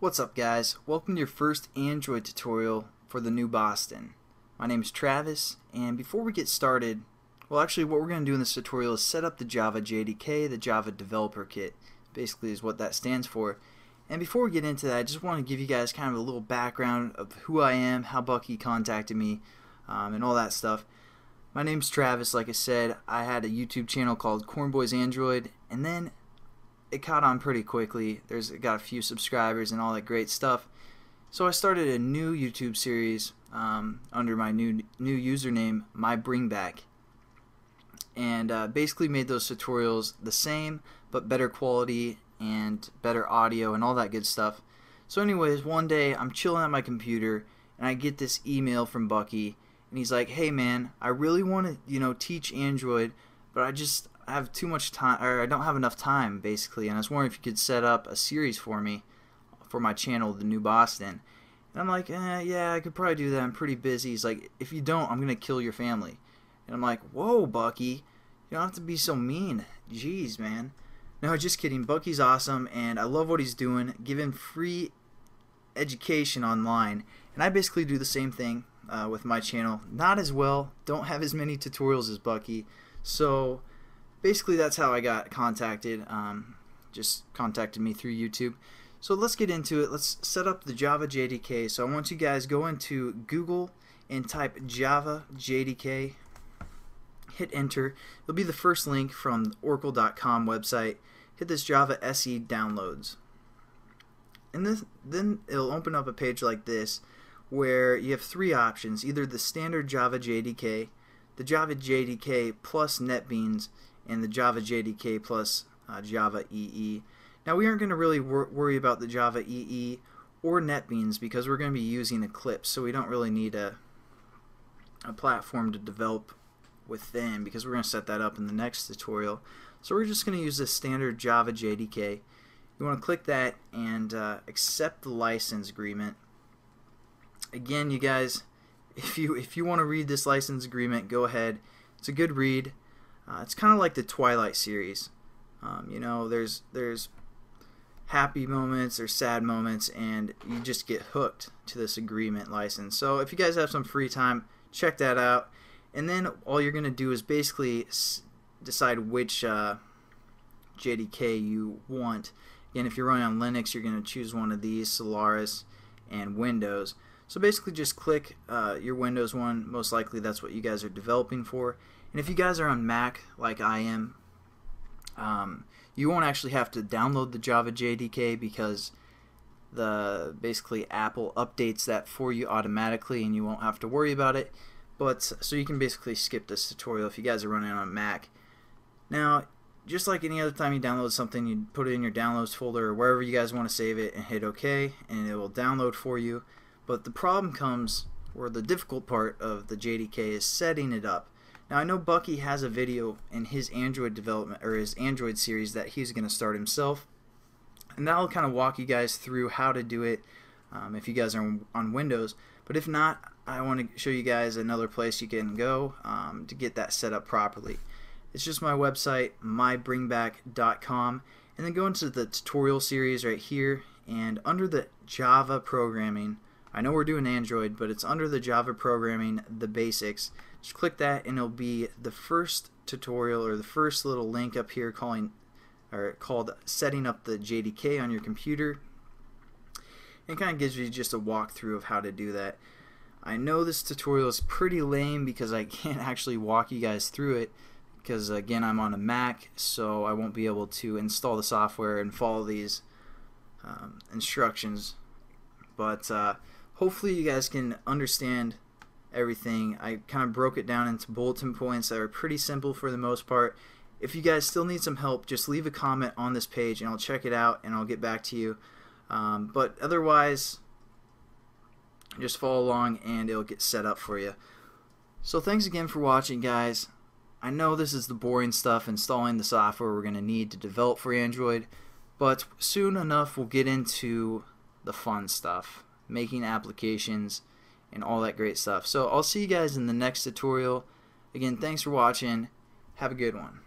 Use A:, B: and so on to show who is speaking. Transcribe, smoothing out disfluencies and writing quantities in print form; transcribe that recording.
A: What's up guys, welcome to your first Android tutorial for the new Boston. My name is Travis, and before we get started, well actually what we're going to do in this tutorial is set up the Java JDK, the Java Developer Kit, basically is what that stands for. And before we get into that, I just want to give you guys kind of a little background of who I am, how Bucky contacted me, and all that stuff. My name's Travis, like I said. I had a YouTube channel called Cornboys Android, and then it caught on pretty quickly. It got a few subscribers and all that great stuff. So I started a new YouTube series under my new username, MyBringBack, and basically made those tutorials the same but better quality and better audio and all that good stuff. So anyways, one day I'm chilling at my computer and I get this email from Bucky, and he's like, "Hey man, I really want to teach Android, but I have too much time, or I don't have enough time basically, and I was wondering if you could set up a series for me for my channel, The New Boston." And I'm like, yeah, I could probably do that. I'm pretty busy. He's like, "If you don't, I'm gonna kill your family." And I'm like, "Whoa, Bucky, you don't have to be so mean. Jeez, man." No, just kidding. Bucky's awesome, and I love what he's doing, giving free education online. And I basically do the same thing with my channel. Not as well. Don't have as many tutorials as Bucky. So basically that's how I got contacted. Just contacted me through YouTube. So let's get into it. Let's set up the Java JDK. So I want you guys go into Google and type Java JDK. Hit enter. It'll be the first link from the Oracle.com website. Hit this Java SE downloads. And then it'll open up a page like this where you have three options: either the standard Java JDK, the Java JDK plus NetBeans, and the Java JDK plus Java EE. Now we aren't going to really worry about the Java EE or NetBeans because we're going to be using Eclipse, so we don't really need a platform to develop with them because we're going to set that up in the next tutorial. So we're just going to use this standard Java JDK. You want to click that and accept the license agreement. Again, you guys, if you want to read this license agreement, go ahead. It's a good read. It's kind of like the Twilight series. There's happy moments, there's sad moments, and you just get hooked to this agreement license. So if you guys have some free time, check that out. And then all you're going to do is basically decide which JDK you want. Again, if you're running on Linux, you're going to choose one of these, Solaris and Windows. So basically just click your Windows one. Most likely that's what you guys are developing for. And if you guys are on Mac like I am, you won't actually have to download the Java JDK because basically Apple updates that for you automatically and you won't have to worry about it. But so you can basically skip this tutorial if you guys are running on Mac. Now, just like any other time you download something, you put it in your downloads folder or wherever you guys want to save it and hit OK, and it will download for you. But the problem comes, or the difficult part of the JDK, is setting it up. Now I know Bucky has a video in his Android development, or his Android series, that he's going to start himself, and that'll kind of walk you guys through how to do it if you guys are on Windows. But if not, I want to show you guys another place you can go to get that set up properly. It's just my website, mybringback.com, and then go into the tutorial series right here, and under the Java programming, I know we're doing Android, but it's under the Java programming, the basics. Just click that and it'll be the first tutorial, or the first little link up here called setting up the JDK on your computer. It kind of gives you just a walkthrough of how to do that. I know this tutorial is pretty lame because I can't actually walk you guys through it because again I'm on a Mac, so I won't be able to install the software and follow these instructions. But hopefully you guys can understand everything. I kind of broke it down into bulletin points that are pretty simple for the most part. If you guys still need some help, just leave a comment on this page and I'll check it out and I'll get back to you. But otherwise, just follow along and it'll get set up for you. So thanks again for watching, guys. I know this is the boring stuff, installing the software we're going to need to develop for Android, but soon enough we'll get into the fun stuff, making applications and all that great stuff. So I'll see you guys in the next tutorial. Again, thanks for watching. Have a good one.